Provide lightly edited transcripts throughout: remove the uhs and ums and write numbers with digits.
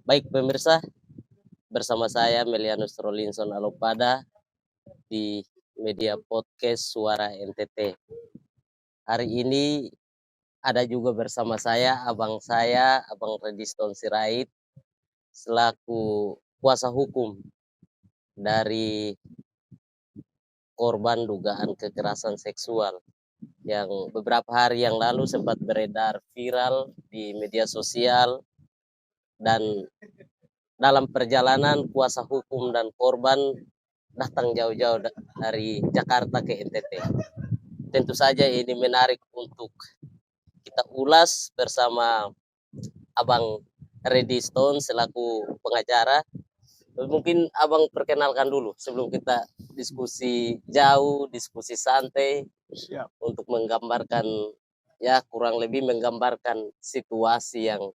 Baik pemirsa, bersama saya Melianus Rolinson Alopada di media podcast Suara NTT. Hari ini ada juga bersama saya, Abang Rediston Sirait, selaku kuasa hukum dari korban dugaan kekerasan seksual yang beberapa hari yang lalu sempat beredar viral di media sosial, dan dalam perjalanan kuasa hukum dan korban datang jauh-jauh dari Jakarta ke NTT. Tentu saja ini menarik untuk kita ulas bersama Abang Reddy Stone selaku pengacara. Mungkin Abang perkenalkan dulu sebelum kita diskusi jauh, diskusi santai. Siap. Untuk menggambarkan, ya kurang lebih menggambarkan situasi yang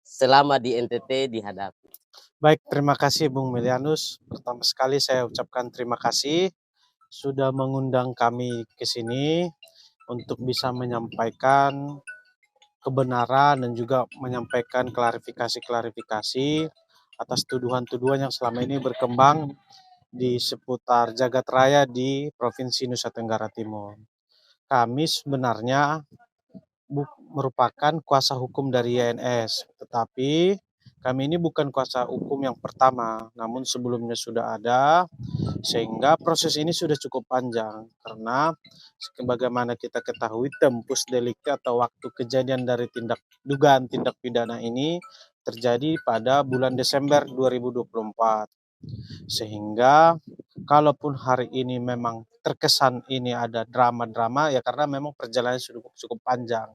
selama di NTT dihadapi. Baik, terima kasih Bung Melianus. Pertama sekali saya ucapkan terima kasih sudah mengundang kami ke sini untuk bisa menyampaikan kebenaran dan juga menyampaikan klarifikasi-klarifikasi atas tuduhan-tuduhan yang selama ini berkembang di seputar jagat raya di Provinsi Nusa Tenggara Timur. Kami sebenarnya merupakan kuasa hukum dari YNS, tetapi kami ini bukan kuasa hukum yang pertama, namun sebelumnya sudah ada, sehingga proses ini sudah cukup panjang, karena sebagaimana kita ketahui tempus delikti atau waktu kejadian dari dugaan tindak pidana ini terjadi pada bulan Desember 2024. Sehingga kalaupun hari ini memang terkesan ini ada drama-drama, ya karena memang perjalanannya sudah cukup panjang.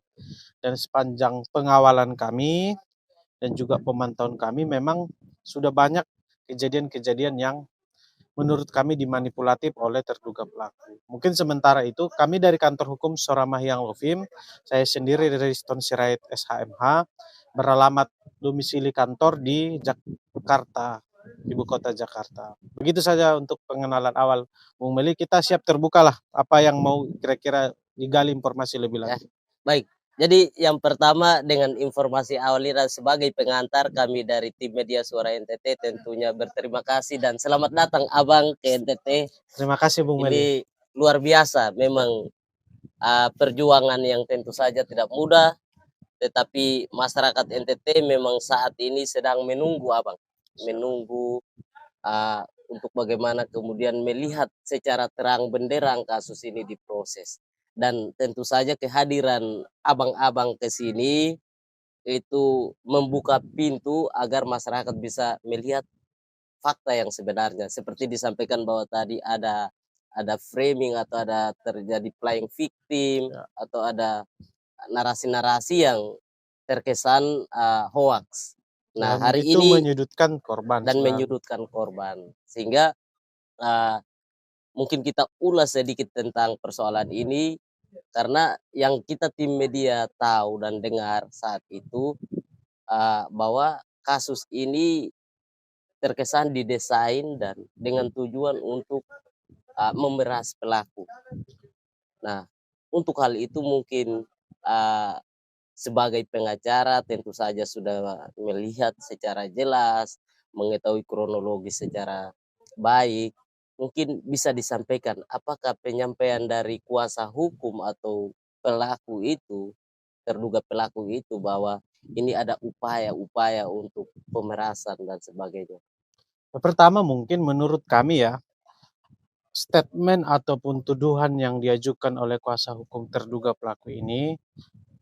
Dan sepanjang pengawalan kami dan juga pemantauan kami memang sudah banyak kejadian-kejadian yang menurut kami dimanipulatif oleh terduga pelaku. Mungkin sementara itu kami dari kantor hukum Soramahiang Lovim, saya sendiri dari Stone Sirait SHMH, beralamat domisili kantor di Jakarta, ibu kota Jakarta. Begitu saja untuk pengenalan awal, Bung Meli. Kita siap terbukalah apa yang mau kira-kira digali informasi lebih lanjut. Baik, jadi yang pertama dengan informasi awal ini sebagai pengantar kami dari tim media Suara NTT tentunya berterima kasih dan selamat datang Abang ke NTT. Terima kasih Bung Meli. Ini luar biasa, memang perjuangan yang tentu saja tidak mudah, tetapi masyarakat NTT memang saat ini sedang menunggu Abang, menunggu untuk bagaimana kemudian melihat secara terang benderang kasus ini diproses. Dan tentu saja kehadiran abang-abang ke sini itu membuka pintu agar masyarakat bisa melihat fakta yang sebenarnya. Seperti disampaikan bahwa tadi ada framing atau ada terjadi playing victim atau ada narasi-narasi yang terkesan hoax. Nah, hari itu ini menyudutkan korban dan menyudutkan korban, sehingga mungkin kita ulas sedikit tentang persoalan ini, karena yang kita tim media tahu dan dengar saat itu bahwa kasus ini terkesan didesain dan dengan tujuan untuk memeras pelaku. Nah, untuk hal itu mungkin sebagai pengacara tentu saja sudah melihat secara jelas, mengetahui kronologi secara baik. Mungkin bisa disampaikan apakah penyampaian dari kuasa hukum atau pelaku itu, terduga pelaku itu, bahwa ini ada upaya-upaya untuk pemerasan dan sebagainya. Pertama mungkin menurut kami ya, statement ataupun tuduhan yang diajukan oleh kuasa hukum terduga pelaku ini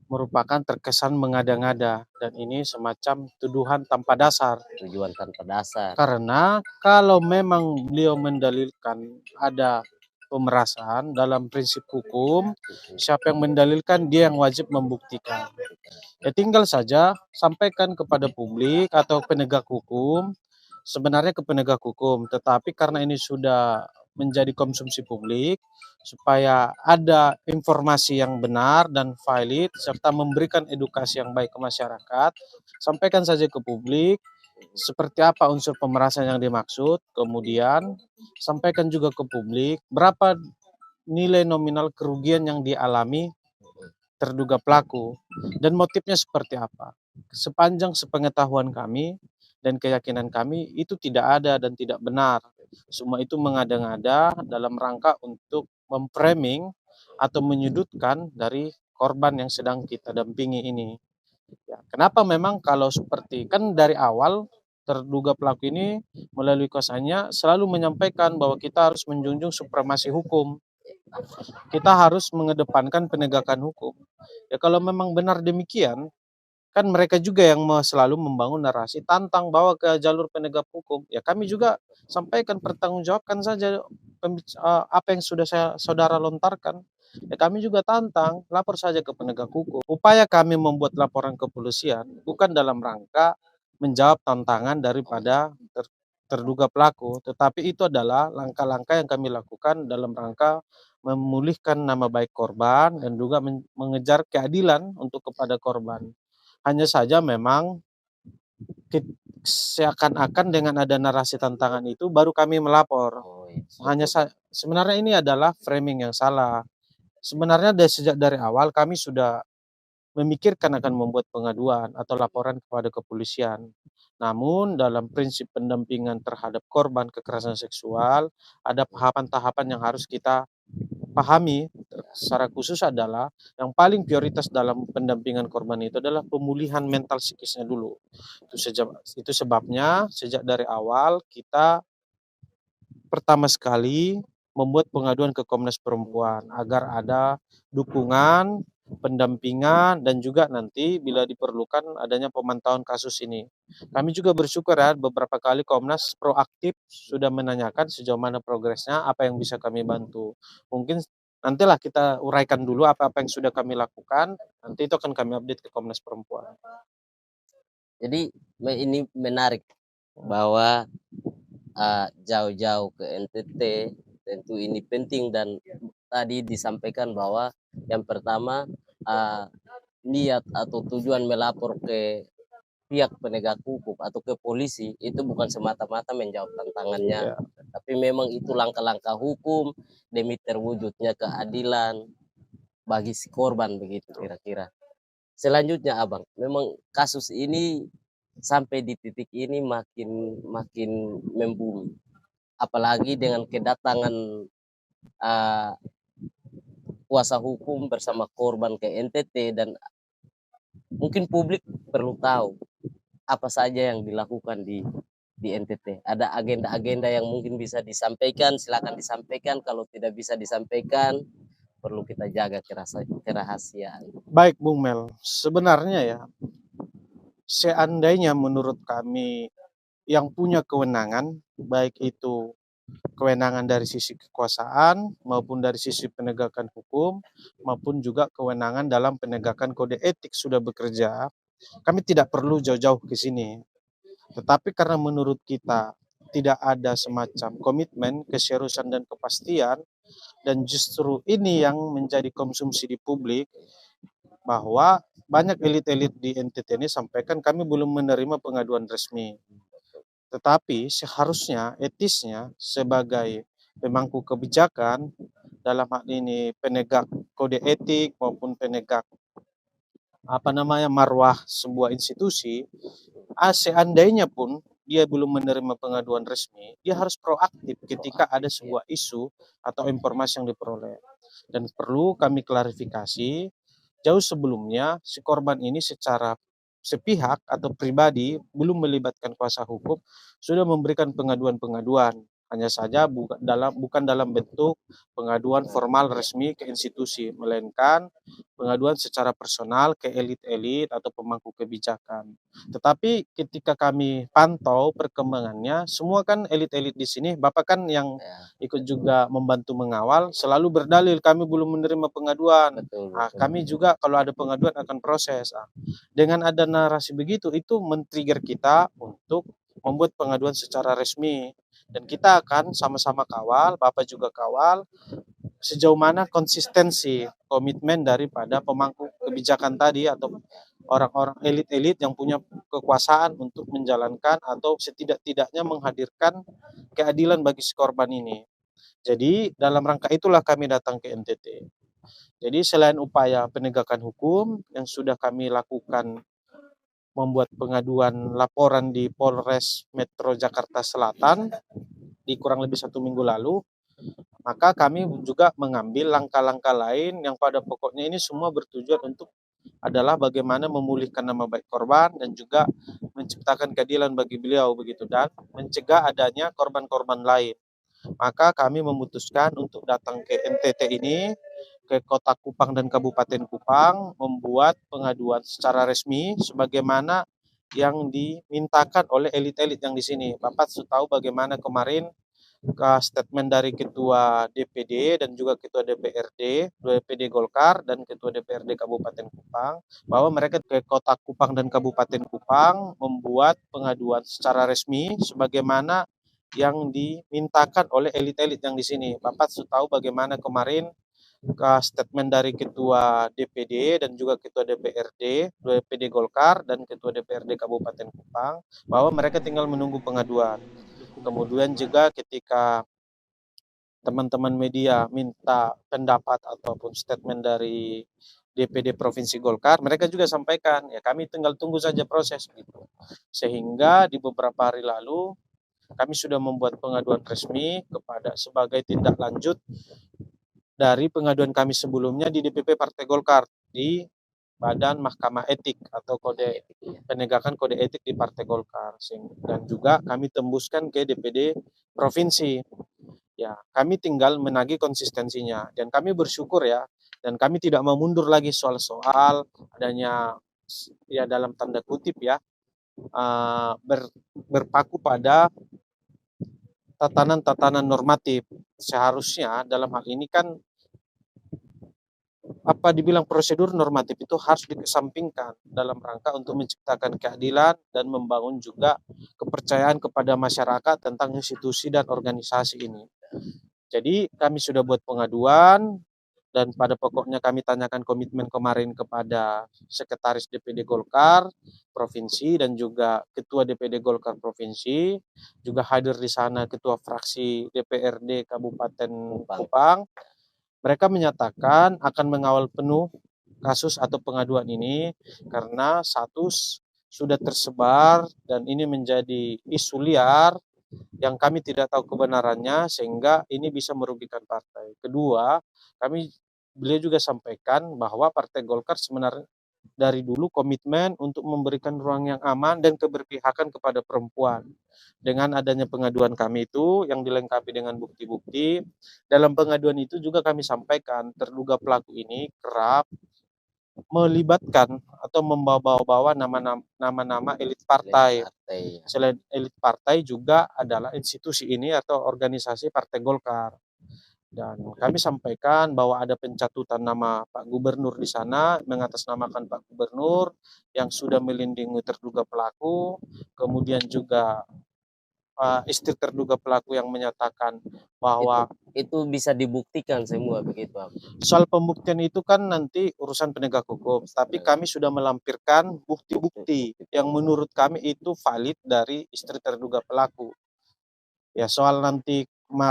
merupakan terkesan mengada-ngada, dan ini semacam tuduhan tanpa dasar. Tujuan tanpa dasar. Karena kalau memang beliau mendalilkan ada pemerasan dalam prinsip hukum, siapa yang mendalilkan dia yang wajib membuktikan. Ya tinggal saja sampaikan kepada publik atau penegak hukum, sebenarnya ke penegak hukum, tetapi karena ini sudah menjadi konsumsi publik, supaya ada informasi yang benar dan valid, serta memberikan edukasi yang baik ke masyarakat, sampaikan saja ke publik, seperti apa unsur pemerasan yang dimaksud, kemudian sampaikan juga ke publik berapa nilai nominal kerugian yang dialami terduga pelaku dan motifnya seperti apa. sepanjang sepengetahuan kami dan keyakinan kami itu tidak ada dan tidak benar. Semua itu mengada-ngada dalam rangka untuk memframing atau menyudutkan dari korban yang sedang kita dampingi ini. Ya, kenapa memang kalau seperti kan dari awal terduga pelaku ini melalui kuasanya selalu menyampaikan bahwa kita harus menjunjung supremasi hukum. Kita harus mengedepankan penegakan hukum. Ya kalau memang benar demikian, kan mereka juga yang selalu membangun narasi tantang bawa ke jalur penegak hukum. Ya kami juga sampaikan pertanggungjawabkan saja apa yang sudah saudara lontarkan. Ya kami juga tantang lapor saja ke penegak hukum. Upaya kami membuat laporan ke kepolisian bukan dalam rangka menjawab tantangan daripada terduga pelaku, tetapi itu adalah langkah-langkah yang kami lakukan dalam rangka memulihkan nama baik korban dan juga mengejar keadilan untuk kepada korban. Hanya saja memang seakan-akan dengan ada narasi tantangan itu baru kami melapor. Oh, iya, Hanya betul. sebenarnya ini adalah framing yang salah. Sebenarnya sejak dari awal kami sudah memikirkan akan membuat pengaduan atau laporan kepada kepolisian. Namun dalam prinsip pendampingan terhadap korban kekerasan seksual ada tahapan-tahapan yang harus kita pahami secara khusus adalah yang paling prioritas dalam pendampingan korban itu adalah pemulihan mental psikisnya dulu. Itu sebabnya sejak dari awal kita pertama sekali membuat pengaduan ke Komnas Perempuan agar ada dukungan, pendampingan, dan juga nanti bila diperlukan adanya pemantauan kasus ini. Kami juga bersyukur ya beberapa kali Komnas proaktif sudah menanyakan sejauh mana progresnya, apa yang bisa kami bantu. Mungkin nantilah kita uraikan dulu apa-apa yang sudah kami lakukan, nanti itu akan kami update ke Komnas Perempuan. Jadi ini menarik bahwa jauh-jauh ke NTT tentu ini penting, dan tadi disampaikan bahwa yang pertama niat atau tujuan melapor ke pihak penegak hukum atau ke polisi itu bukan semata-mata menjawab tantangannya, Ya, tapi memang itu langkah-langkah hukum demi terwujudnya keadilan bagi si korban, begitu kira-kira. Selanjutnya Abang, memang kasus ini sampai di titik ini makin makin membumi. Apalagi dengan kedatangan uh, kuasa hukum bersama korban ke NTT, dan mungkin publik perlu tahu apa saja yang dilakukan di NTT. Ada agenda-agenda yang mungkin bisa disampaikan, silakan disampaikan. Kalau tidak bisa disampaikan, perlu kita jaga kerahasiaan. baik Bung Mel. Sebenarnya ya, seandainya menurut kami yang punya kewenangan, baik itu kewenangan dari sisi kekuasaan maupun dari sisi penegakan hukum maupun juga kewenangan dalam penegakan kode etik sudah bekerja, kami tidak perlu jauh-jauh ke sini. Tetapi karena menurut kita tidak ada semacam komitmen, keseriusan dan kepastian, dan justru ini yang menjadi konsumsi di publik, bahwa banyak elit-elit di NTT ini sampaikan kami belum menerima pengaduan resmi. Tetapi seharusnya etisnya sebagai pemangku kebijakan dalam hal ini penegak kode etik maupun penegak marwah sebuah institusi, seandainya pun dia belum menerima pengaduan resmi, dia harus proaktif ketika ada Proaktif ya. sebuah isu atau informasi yang diperoleh. Dan perlu kami klarifikasi, jauh sebelumnya si korban ini secara sepihak atau pribadi belum melibatkan kuasa hukum sudah memberikan pengaduan-pengaduan, hanya saja bukan dalam bentuk pengaduan formal Ya. resmi ke institusi, melainkan pengaduan secara personal ke elit-elit atau pemangku kebijakan. Tetapi ketika kami pantau perkembangannya, semua kan elit-elit di sini, Bapak kan yang Ya, ikut juga membantu mengawal, selalu berdalil kami belum menerima pengaduan. betul betul. Kami juga kalau ada pengaduan akan proses. Dengan ada narasi begitu, itu men-trigger kita untuk membuat pengaduan secara resmi. Dan kita akan sama-sama kawal, Bapak juga kawal, sejauh mana konsistensi komitmen daripada pemangku kebijakan tadi atau orang-orang elit-elit yang punya kekuasaan untuk menjalankan atau setidak-tidaknya menghadirkan keadilan bagi si korban ini. Jadi dalam rangka itulah kami datang ke NTT. Jadi selain upaya penegakan hukum yang sudah kami lakukan membuat pengaduan laporan di Polres Metro Jakarta Selatan di kurang lebih 1 minggu lalu, maka kami juga mengambil langkah-langkah lain yang pada pokoknya ini semua bertujuan untuk adalah bagaimana memulihkan nama baik korban dan juga menciptakan keadilan bagi beliau begitu dan mencegah adanya korban-korban lain. Maka kami memutuskan untuk datang ke NTT ini, ke Kota Kupang dan Kabupaten Kupang, membuat pengaduan secara resmi sebagaimana yang dimintakan oleh elit-elit yang di sini. Bapak sudah tahu bagaimana kemarin ke statement dari Ketua DPD dan juga Ketua DPD Golkar dan Ketua DPRD Kabupaten Kupang, bahwa mereka ke Kota Kupang dan Kabupaten Kupang membuat pengaduan secara resmi sebagaimana yang dimintakan oleh elit-elit yang di sini. Bapak sudah tahu bagaimana kemarin ke statement dari Ketua DPD dan juga Ketua DPD Golkar dan Ketua DPRD Kabupaten Kupang, bahwa mereka tinggal menunggu pengaduan. Kemudian juga ketika teman-teman media minta pendapat ataupun statement dari DPD Provinsi Golkar, mereka juga sampaikan, ya kami tinggal tunggu saja proses gitu. Sehingga di beberapa hari lalu kami sudah membuat pengaduan resmi kepada sebagai tindak lanjut dari pengaduan kami sebelumnya di DPP Partai Golkar di Badan Mahkamah Etik atau Kode Penegakan Kode Etik di Partai Golkar, dan juga kami tembuskan ke DPD Provinsi. Ya, kami tinggal menagih konsistensinya dan kami bersyukur ya, dan kami tidak mau mundur lagi soal-soal adanya ya dalam tanda kutip ya berpaku pada tatanan-tatanan normatif. Seharusnya dalam hal ini kan apa dibilang prosedur normatif itu harus dikesampingkan dalam rangka untuk menciptakan keadilan dan membangun juga kepercayaan kepada masyarakat tentang institusi dan organisasi ini. Jadi kami sudah buat pengaduan dan pada pokoknya kami tanyakan komitmen kemarin kepada Sekretaris DPD Golkar Provinsi dan juga Ketua DPD Golkar Provinsi, juga hadir di sana Ketua Fraksi DPRD Kabupaten Kupang. Mereka menyatakan akan mengawal penuh kasus atau pengaduan ini karena satu sudah tersebar dan ini menjadi isu liar yang kami tidak tahu kebenarannya sehingga ini bisa merugikan partai. Kedua, beliau juga sampaikan bahwa Partai Golkar sebenarnya dari dulu komitmen untuk memberikan ruang yang aman dan keberpihakan kepada perempuan. Dengan adanya pengaduan kami itu yang dilengkapi dengan bukti-bukti, dalam pengaduan itu juga kami sampaikan terduga pelaku ini kerap melibatkan atau membawa-bawa nama-nama elit partai. Selain elit partai juga adalah institusi ini atau organisasi Partai Golkar. Dan kami sampaikan bahwa ada pencatutan nama Pak Gubernur di sana, mengatasnamakan Pak Gubernur yang sudah melindungi terduga pelaku, kemudian juga istri terduga pelaku yang menyatakan bahwa itu bisa dibuktikan semua begitu. Soal pembuktian itu kan nanti urusan penegak hukum, tapi kami sudah melampirkan bukti-bukti yang menurut kami itu valid dari istri terduga pelaku. Ya soal nanti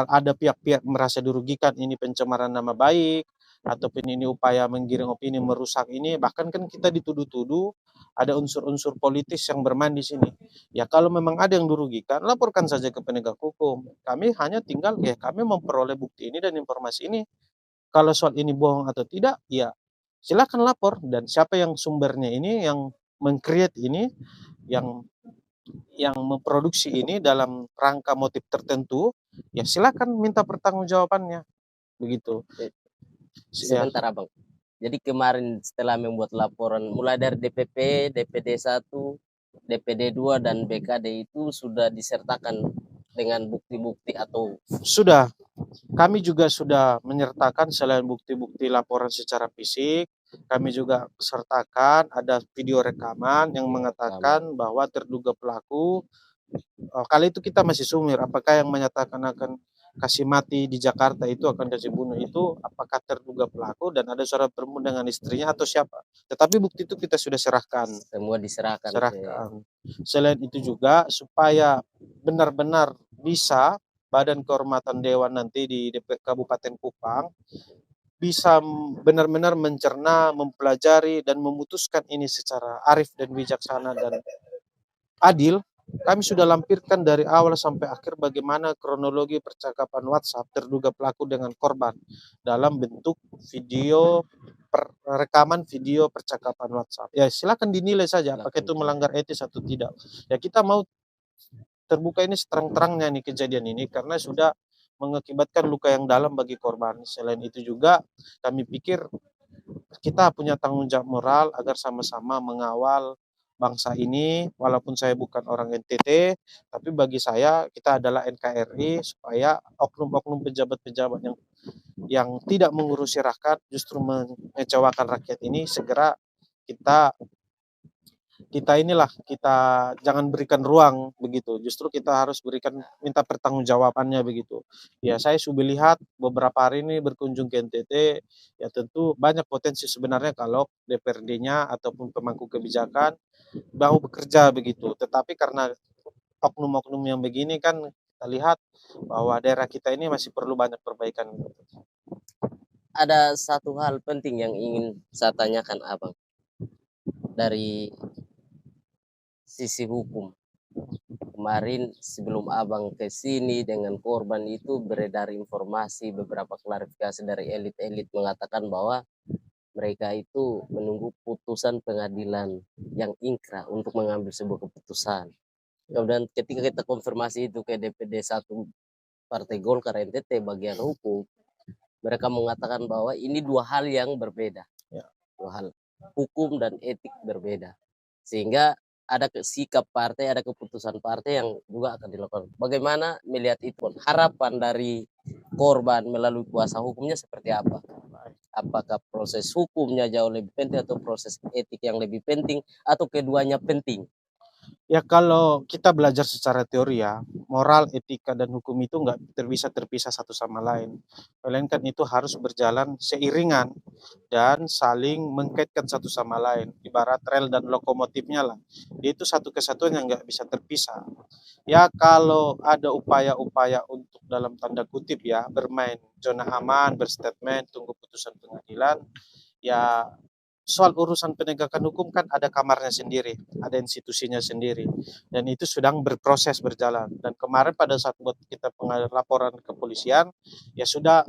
ada pihak-pihak merasa dirugikan ini pencemaran nama baik ataupun ini upaya menggiring opini merusak ini, bahkan kan kita dituduh-tuduh ada unsur-unsur politis yang bermain di sini. Ya kalau memang ada yang dirugikan, laporkan saja ke penegak hukum. Kami hanya tinggal kami memperoleh bukti ini dan informasi ini. Kalau soal ini bohong atau tidak, ya silakan lapor dan siapa yang sumbernya ini yang meng-create ini yang memproduksi ini dalam rangka motif tertentu, ya silakan minta pertanggungjawabannya, begitu. Sebentar Abang. Jadi kemarin setelah membuat laporan mulai dari DPP, DPD 1, DPD 2 dan BKD itu sudah disertakan dengan bukti-bukti atau sudah. Kami juga sudah menyertakan selain bukti-bukti laporan secara fisik, kami juga sertakan ada video rekaman yang mengatakan bahwa terduga pelaku kali itu kita masih sumir apakah yang menyatakan akan kasih mati di Jakarta itu akan kasih bunuh itu apakah terduga pelaku dan ada suara perempuan dengan istrinya atau siapa. Tetapi bukti itu kita sudah serahkan. Semua diserahkan. Selain itu juga supaya benar-benar bisa Badan Kehormatan Dewan nanti di Kabupaten Kupang bisa benar-benar mencerna, mempelajari, dan memutuskan ini secara arif dan bijaksana dan adil. Kami sudah lampirkan dari awal sampai akhir bagaimana kronologi percakapan WhatsApp terduga pelaku dengan korban dalam bentuk video, rekaman video percakapan WhatsApp. Ya silakan dinilai saja apakah itu melanggar etis atau tidak. Ya kita mau terbuka ini seterang-terangnya nih kejadian ini karena sudah mengakibatkan luka yang dalam bagi korban. Selain itu juga kami pikir kita punya tanggung jawab moral agar sama-sama mengawal bangsa ini, walaupun saya bukan orang NTT, tapi bagi saya kita adalah NKRI supaya oknum-oknum pejabat-pejabat yang tidak mengurusi rakyat justru mengecewakan rakyat ini segera kita kita jangan berikan ruang begitu, justru kita harus berikan minta pertanggungjawabannya begitu. Ya saya sudah lihat beberapa hari ini berkunjung ke NTT, ya tentu banyak potensi sebenarnya kalau DPRD-nya ataupun pemangku kebijakan mau bekerja begitu. Tetapi karena oknum-oknum yang begini kan kita lihat bahwa daerah kita ini masih perlu banyak perbaikan. Ada satu hal penting yang ingin saya tanyakan Abang dari sisi hukum. Kemarin sebelum Abang ke sini dengan korban itu beredar informasi beberapa klarifikasi dari elit-elit mengatakan bahwa mereka itu menunggu putusan pengadilan yang ingkrah untuk mengambil sebuah keputusan. Kemudian ketika kita konfirmasi itu ke DPD 1 Partai Golkar NTT bagian hukum, mereka mengatakan bahwa ini dua hal yang berbeda. Ya. Dua hal hukum dan etik berbeda. Sehingga ada sikap partai, ada keputusan partai yang juga akan dilakukan. Bagaimana melihat itu? Harapan dari korban melalui kuasa hukumnya seperti apa? Apakah proses hukumnya jauh lebih penting atau proses etik yang lebih penting atau keduanya penting? Ya kalau kita belajar secara teori ya, moral, etika, dan hukum itu nggak bisa terpisah satu sama lain. Melainkan itu harus berjalan seiringan dan saling mengkaitkan satu sama lain. Ibarat rel dan lokomotifnya lah. Itu satu kesatuan yang nggak bisa terpisah. Ya kalau ada upaya-upaya untuk dalam tanda kutip ya, bermain zona aman, berstatement, tunggu putusan pengadilan, ya soal urusan penegakan hukum kan ada kamarnya sendiri, ada institusinya sendiri, dan itu sedang berproses berjalan. Dan kemarin pada saat buat kita laporan kepolisian, ya sudah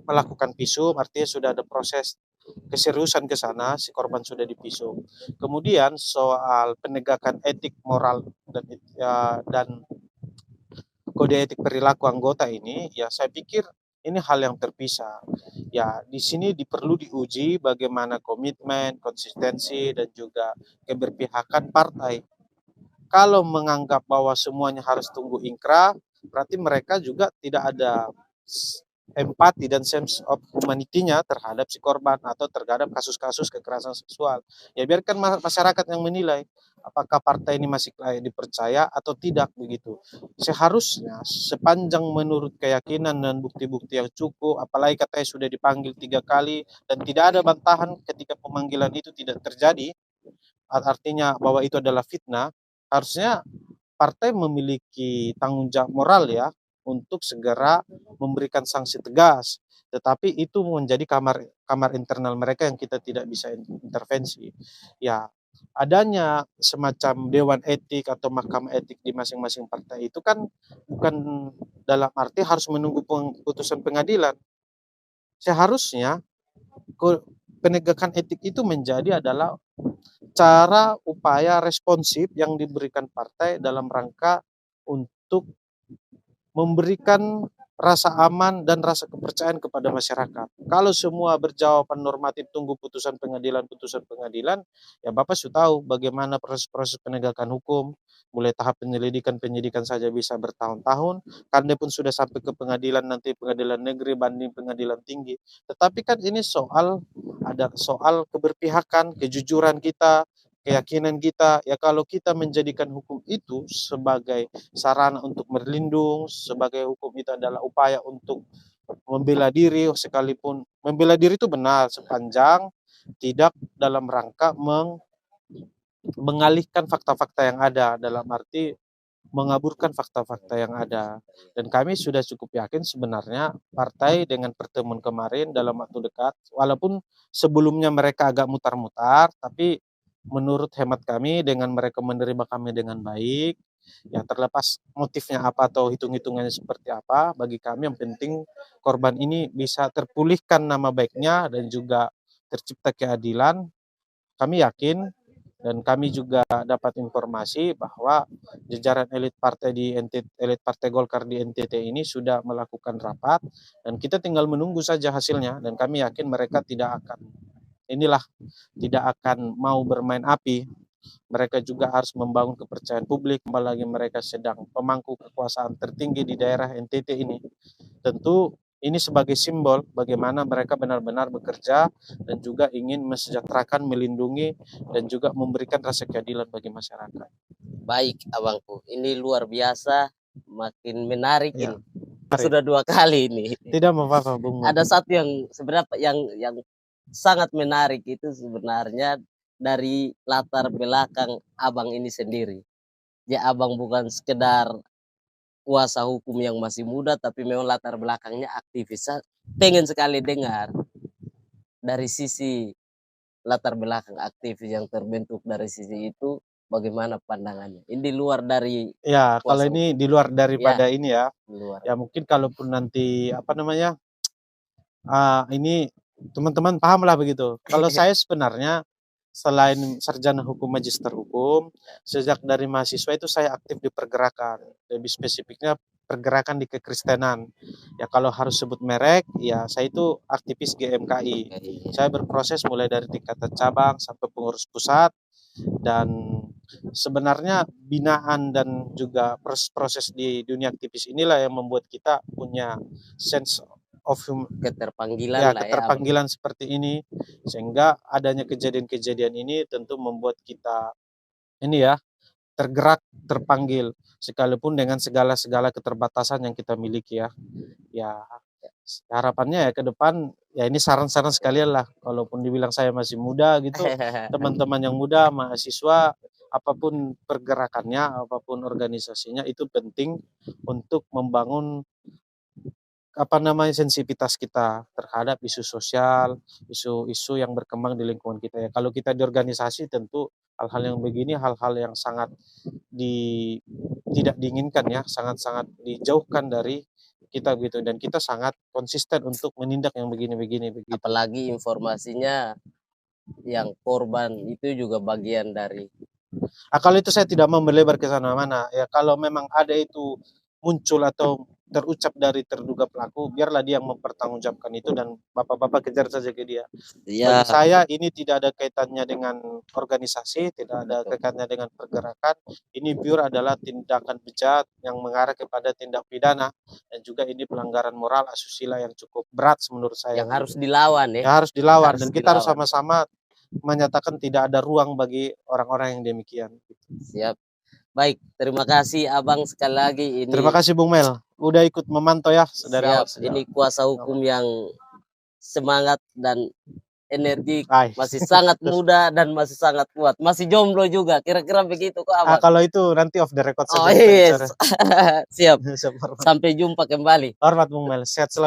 melakukan visum, artinya sudah ada proses keseriusan ke sana, si korban sudah divisum. Kemudian soal penegakan etik, moral, dan kode etik perilaku anggota ini, ya saya pikir ini hal yang terpisah. Ya, di sini perlu diuji bagaimana komitmen, konsistensi, dan juga keberpihakan partai. Kalau menganggap bahwa semuanya harus tunggu ingkrah, berarti mereka juga tidak ada empati dan sense of humanity-nya terhadap si korban atau terhadap kasus-kasus kekerasan seksual. Ya biarkan masyarakat yang menilai apakah partai ini masih layak dipercaya atau tidak begitu. Seharusnya sepanjang menurut keyakinan dan bukti-bukti yang cukup, apalagi katanya sudah dipanggil 3 kali dan tidak ada bantahan ketika pemanggilan itu tidak terjadi, artinya bahwa itu adalah fitnah, harusnya partai memiliki tanggung jawab moral ya untuk segera memberikan sanksi tegas. Tetapi itu menjadi kamar internal mereka yang kita tidak bisa intervensi. Ya, adanya semacam dewan etik atau mahkamah etik di masing-masing partai itu kan bukan dalam arti harus menunggu putusan pengadilan. Seharusnya penegakan etik itu menjadi adalah cara upaya responsif yang diberikan partai dalam rangka untuk memberikan rasa aman dan rasa kepercayaan kepada masyarakat. Kalau semua berjawaban normatif tunggu putusan pengadilan, ya Bapak sudah tahu bagaimana proses-proses penegakan hukum, mulai tahap penyidikan saja bisa bertahun-tahun, kan pun sudah sampai ke pengadilan, nanti pengadilan negeri, banding pengadilan tinggi. Tetapi kan ini ada soal keberpihakan, kejujuran kita, keyakinan kita. Ya kalau kita menjadikan hukum itu sebagai sarana untuk berlindung, sebagai hukum itu adalah upaya untuk membela diri, sekalipun membela diri itu benar sepanjang tidak dalam rangka mengalihkan fakta-fakta yang ada, dalam arti mengaburkan fakta-fakta yang ada. Dan kami sudah cukup yakin sebenarnya partai dengan pertemuan kemarin dalam waktu dekat, walaupun sebelumnya mereka agak mutar-mutar, tapi menurut hemat kami dengan mereka menerima kami dengan baik, ya terlepas motifnya apa atau hitung-hitungannya seperti apa, bagi kami yang penting korban ini bisa terpulihkan nama baiknya dan juga tercipta keadilan. Kami yakin dan kami juga dapat informasi bahwa jajaran elit partai di NTT, elit Partai Golkar di NTT ini sudah melakukan rapat dan kita tinggal menunggu saja hasilnya dan kami yakin mereka tidak akan mau bermain api. Mereka juga harus membangun kepercayaan publik, apalagi mereka sedang pemangku kekuasaan tertinggi di daerah NTT ini. Tentu ini sebagai simbol bagaimana mereka benar-benar bekerja dan juga ingin mesejahterakan, melindungi, dan juga memberikan rasa keadilan bagi masyarakat. Baik, abangku. Ini luar biasa, makin menarik Ya, ini. Sudah 2 kali ini. tidak apa-apa, Bung. Ada satu yang sebenarnya yang sangat menarik itu sebenarnya dari latar belakang abang ini sendiri. Ya abang bukan sekedar kuasa hukum yang masih muda, tapi memang latar belakangnya aktivis. Saya pengen sekali dengar dari sisi latar belakang aktivis yang terbentuk dari sisi itu, bagaimana pandangannya? Ini di luar dari Ya, kalau kuasa ini hukum. di luar Ya, daripada ini ya, di luar. ya mungkin kalaupun nanti apa namanya, ini teman-teman paham lah begitu. Kalau saya sebenarnya selain sarjana hukum, magister hukum, sejak dari mahasiswa itu saya aktif di pergerakan, lebih spesifiknya pergerakan di kekristenan. Ya kalau harus sebut merek, ya saya itu aktivis GMKI. Saya berproses mulai dari tingkatan cabang sampai pengurus pusat dan sebenarnya binaan dan juga proses di dunia aktivis inilah yang membuat kita punya sense of Keterpanggilan ya lah ya. keterpanggilan seperti ini, sehingga adanya kejadian-kejadian ini tentu membuat kita ini ya tergerak, terpanggil, sekalipun dengan segala keterbatasan yang kita miliki ya. Ya harapannya ya ke depan ya ini saran-saran sekalian lah, walaupun dibilang saya masih muda gitu, teman-teman yang muda, mahasiswa, apapun pergerakannya, apapun organisasinya itu penting untuk membangun apa namanya sensitivitas kita terhadap isu sosial, isu-isu yang berkembang di lingkungan kita ya. Kalau kita di organisasi tentu hal-hal yang begini hal-hal yang sangat tidak diinginkan ya, sangat-sangat dijauhkan dari kita gitu dan kita sangat konsisten untuk menindak yang begini-begini begitu. Apalagi informasinya yang korban itu juga bagian dari. Kalau itu saya tidak mau melebar ke sana mana ya, kalau memang ada itu muncul atau terucap dari terduga pelaku, biarlah dia yang mempertanggungjawabkan itu dan bapak-bapak kejar saja ke dia. Ya, Bagi saya ini tidak ada kaitannya dengan organisasi, tidak ada kaitannya dengan pergerakan. Ini pure adalah tindakan bejat yang mengarah kepada tindak pidana dan juga ini pelanggaran moral asusila yang cukup berat menurut saya. yang harus dilawan ya. Ya harus dilawan Harus dan kita harus dilawan. sama-sama menyatakan tidak ada ruang bagi orang-orang yang demikian. Siap. Baik, terima kasih abang sekali lagi ini. Terima kasih Bung Mel, udah ikut memantau ya dari awal. Ini kuasa hukum yang semangat dan energi, Ay. masih sangat muda dan masih sangat kuat, masih jomblo juga, kira-kira begitu kok abang? Kalau itu nanti off the record Oh saja. yes. Siap. Siap. Sampai jumpa kembali. Hormat Bung Mel, sehat selalu.